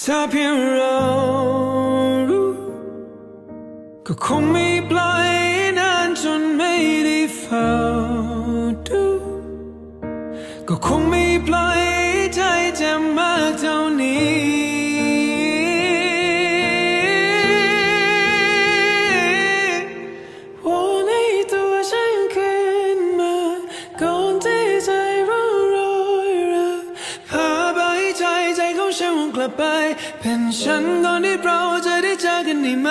ถ้าเพียงเรารู้ก็คงไม่ปล่อยนานจนไม่ได้เฝ้าดูก็คงไม่ปล่อยใจจะมากเท่านี้วอนให้ตัวฉันขึ้นมาก่อนที่ใจร้อนรอยระพาไปใจของฉันวนกลับไปเป็นฉันก่อนที่เราจะได้เจอกันได้ไหม